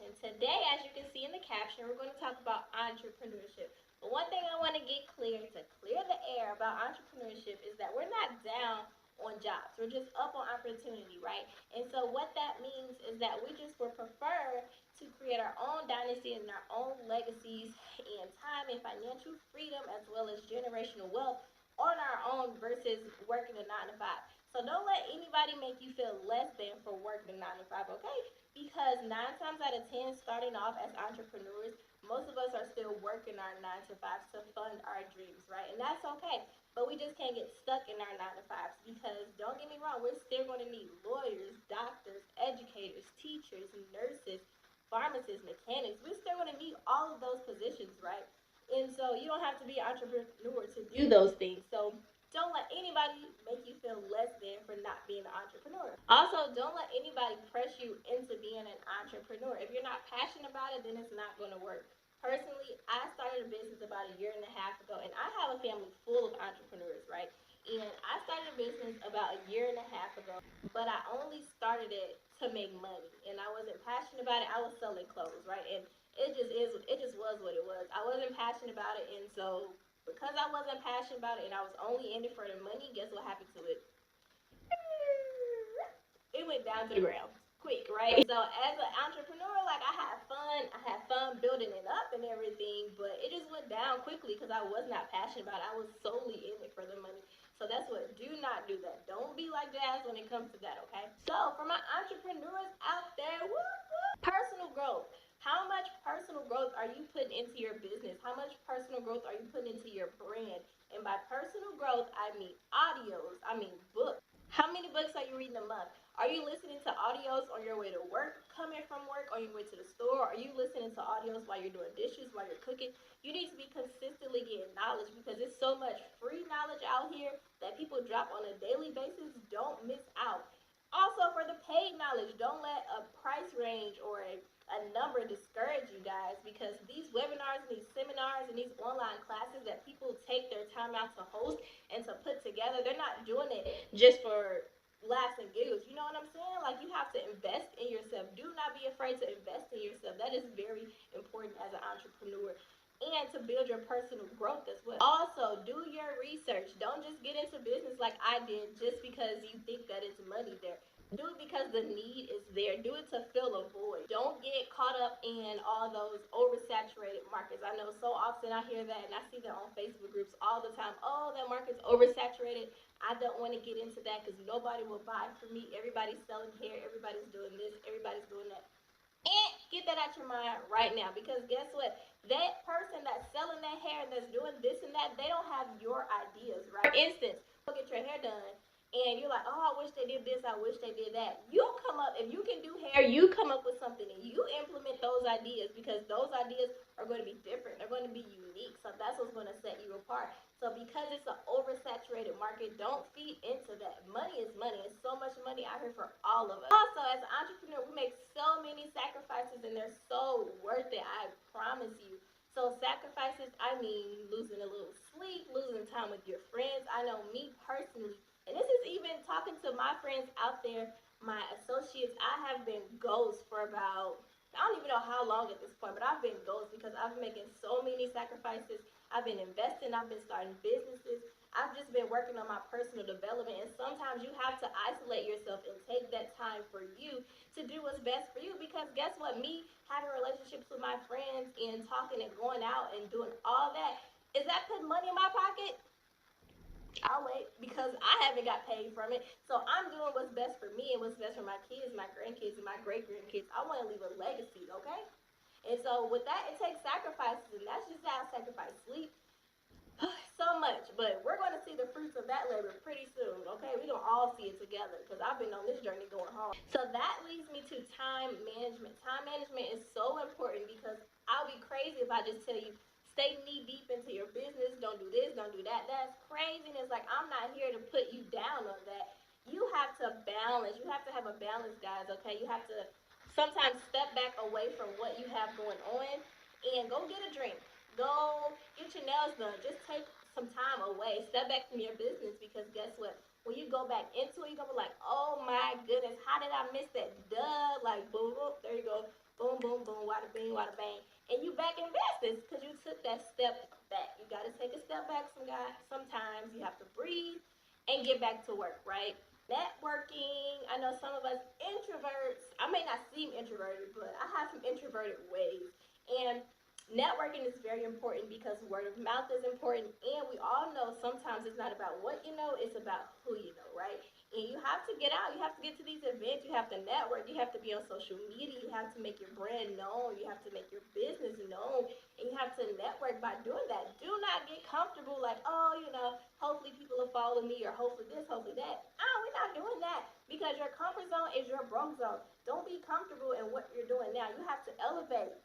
caption. Today, as you can see in the caption, we're going to talk about entrepreneurship. But one thing I want to get clear to clear the air about entrepreneurship is that we're not down on jobs. We're just up on opportunity, right? And so what that means is that we just would prefer to create our own dynasty and our own legacies in time and financial freedom as well as generational wealth on our own versus working a 9 to 5. So don't let anybody make you feel less than for working a 9 to 5, okay? Because 9 times out of 10, starting off as entrepreneurs, most of us are still working our 9 to 5s to fund our dreams, right? And that's okay. But we just can't get stuck in our 9 to 5s because don't get me wrong, we're still going to need lawyers, doctors, educators, teachers, nurses, pharmacists, mechanics. We're still going to need all of those positions, right? And so you don't have to be an entrepreneur to do those things. So don't let anybody make you feel less than for not being an entrepreneur. Also, don't let anybody press you into being an entrepreneur. If you're not passionate about it, then it's not going to work. Personally, I started a business about a year and a half ago, and I have a family full of entrepreneurs, right? And I started a business about a year and a half ago, but I only started it to make money, and I wasn't passionate about it. I was selling clothes, right? And it just was what it was. I wasn't passionate about it, and so because I wasn't passionate about it and I was only in it for the money, guess what happened to it? It went down to the ground quick, right? So as an entrepreneur, like I had fun building it up and everything, but it just went down quickly because I was not passionate about it. I was solely in it for the money. So that's what, do not do that. Don't be like Jazz when it comes to that, okay? So for my entrepreneurs out there, whoop, whoop, personal growth. How much personal growth are you putting into your business? How much personal growth are you putting into your brand? And by personal growth, I mean audios, I mean books. How many books are you reading a month? Are you listening to audios on your way to work, coming from work, on your way to the store? Are you listening to audios while you're doing dishes, while you're cooking? You need to be consistently getting knowledge because there's so much free knowledge out here that people drop on a daily basis. Don't miss out. Also, for the paid knowledge, don't let a price range or a number discourage you guys because these webinars and these seminars and these online classes that people take their time out to host and to put together, they're not doing it just for laughs and giggles. You know what I'm saying? Like you have to invest in yourself. Do not be afraid to invest in yourself. That is very important as an entrepreneur. And to build your personal growth as well. Also, do your research. Don't just get into business like I did just because you think that it's money there. Do it because the need is there. Do it to fill a void. Don't get caught up in all those oversaturated markets. I know so often I hear that and I see that on Facebook groups all the time. Oh, that market's oversaturated. I don't want to get into that because nobody will buy from me. Everybody's selling hair. Everybody's doing this. Everybody's doing that. And get that out your mind right now because guess what? That person that's selling that hair and that's doing this and that, they don't have your ideas, right? For instance, go get your hair done and you're like, oh, I wish they did this, I wish they did that. You come up, if you can do hair, you come up with something and you implement those ideas because those ideas are going to be different. They're going to be unique. So that's what's going to set you apart. So because it's an oversaturated market, don't feed into that. Money is money. It's so much money out here for all of us. Also, as an entrepreneur, we make so many sacrifices and they're so worth it. I promise you. So sacrifices, I mean losing a little sleep, losing time with your friends. I know me personally, and this is even talking to my friends out there, my associates. I have been ghost for about I don't even know how long at this point, but I've been ghost because I've been making so many sacrifices. I've been investing, I've been starting businesses, I've just been working on my personal development. And sometimes you have to isolate yourself and take that time for you to do what's best for you. Because guess what? Me having relationships with my friends and talking and going out and doing all that, is that putting money in my pocket? I'll wait because I haven't got paid from it. So I'm doing what's best for me and what's best for my kids, my grandkids, and my great grandkids. I want to leave a legacy, okay? And so with that, it takes sacrifices, and that's just how I sacrifice sleep, so much. But we're going to see the fruits of that labor pretty soon, okay? We're going to all see it together because I've been on this journey going hard. So that leads me to time management. Time management is so important because I'll be crazy if I just tell you, stay knee deep into your business, don't do this, don't do that. That's craziness. Like, I'm not here to put you down on that. You have to balance. You have to have a balance, guys, okay? You have to sometimes step back away from what you have going on and go get a drink. Go get your nails done. Just take some time away. Step back from your business because guess what? When you go back into it, you're gonna be like, oh my goodness, how did I miss that? Duh. Like boom, boom, there you go. boom, boom, boom, wada bing, wada bang, and you back in business because you took that step back. You got to take a step back sometimes. You have to breathe and get back to work, right? Networking. I know some of us introverts, I may not seem introverted, but I have some introverted ways. And networking is very important because word of mouth is important. And we all know sometimes it's not about what you know, it's about who you know, right? And you have to get out. You have to get to these events. You have to network. You have to be on social media. You have to make your brand known. You have to make your business known. And you have to network by doing that. Do not get comfortable like, oh, hopefully people will follow me or hopefully this, hopefully that. We're not doing that because your comfort zone is your broke zone. Don't be comfortable in what you're doing now. You have to elevate.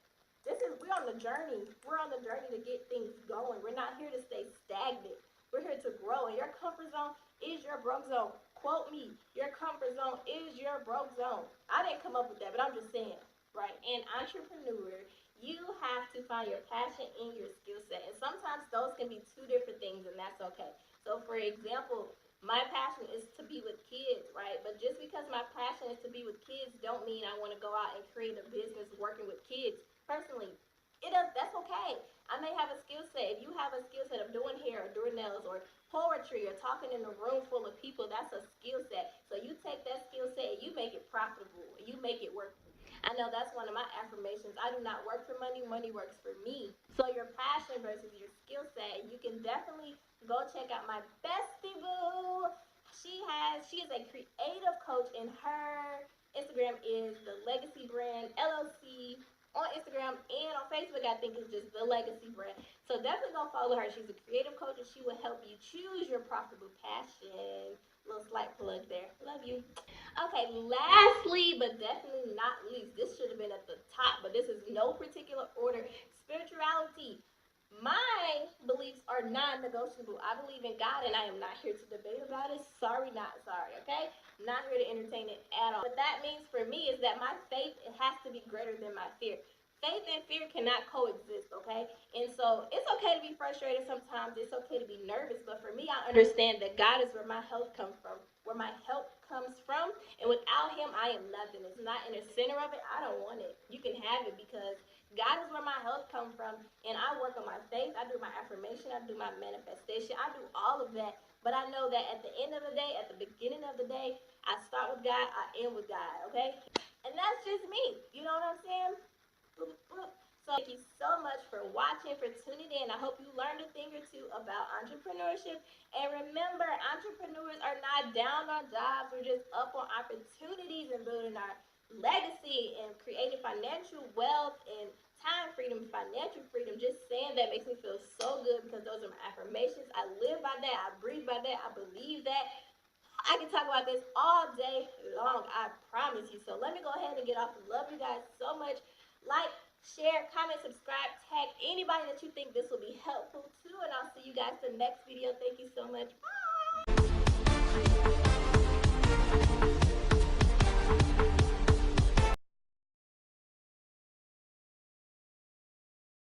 We're on the journey. We're on the journey to get things going. We're not here to stay stagnant. We're here to grow. And your comfort zone is your broke zone. Quote me, your comfort zone is your broke zone. I didn't come up with that, but I'm just saying, right? And entrepreneur, you have to find your passion and your skill set. And sometimes those can be two different things, and that's okay. So, for example, my passion is to be with kids, right? But just because my passion is to be with kids don't mean I want to go out and create a business working with kids. Personally, that's okay. I may have a skill set. If you have a skill set of doing hair or doing nails or poetry or talking in a room full of people, that's a skill set. So you take that skill set and you make it profitable. You make it work. I know that's one of my affirmations. I do not work for money. Money works for me. So your passion versus your skill set. You can definitely go check out my bestie boo. She is a creative coach, and her Instagram is the Legacy Brand LLC on Instagram, and on Facebook I think it's just the Legacy Brand. So definitely go follow her. She's a creative coach and she will help you choose your profitable passion. Little slight plug there. Love you. Okay, lastly but definitely not least, this should have been at the top, but this is no particular order. Spirituality. My beliefs are non-negotiable. I believe in God and I am not here to debate about it. Sorry, not sorry, okay? Not here to entertain it at all. What that means for me is that my faith, it has to be greater than my fear. Faith and fear cannot coexist, okay? And so it's okay to be frustrated sometimes. It's okay to be nervous. But for me, I understand that God is where my help comes from. Where my help comes from. And without him, I am nothing. It's not in the center of it. I don't want it. You can have it because God is where my help comes from. And I work on my faith. I do my affirmation. I do my manifestation. I do all of that. But I know that at the end of the day, at the beginning of the day, I start with God. I end with God, okay? And that's just me. You know what I'm saying? Boop, boop. So thank you so much for watching, for tuning in. I hope you learned a thing or two about entrepreneurship. And remember, entrepreneurs are not down on jobs. We're just up on opportunities and building our legacy and creating financial wealth and time freedom, financial freedom. Just saying that makes me feel so good because those are my affirmations. I live by that. I breathe by that. I believe that. I can talk about this all day long, I promise you. So let me go ahead and get off. Love you guys so much. Like, share, comment, subscribe, tag anybody that you think this will be helpful to, and I'll see you guys in the next video. Thank you so much. Bye.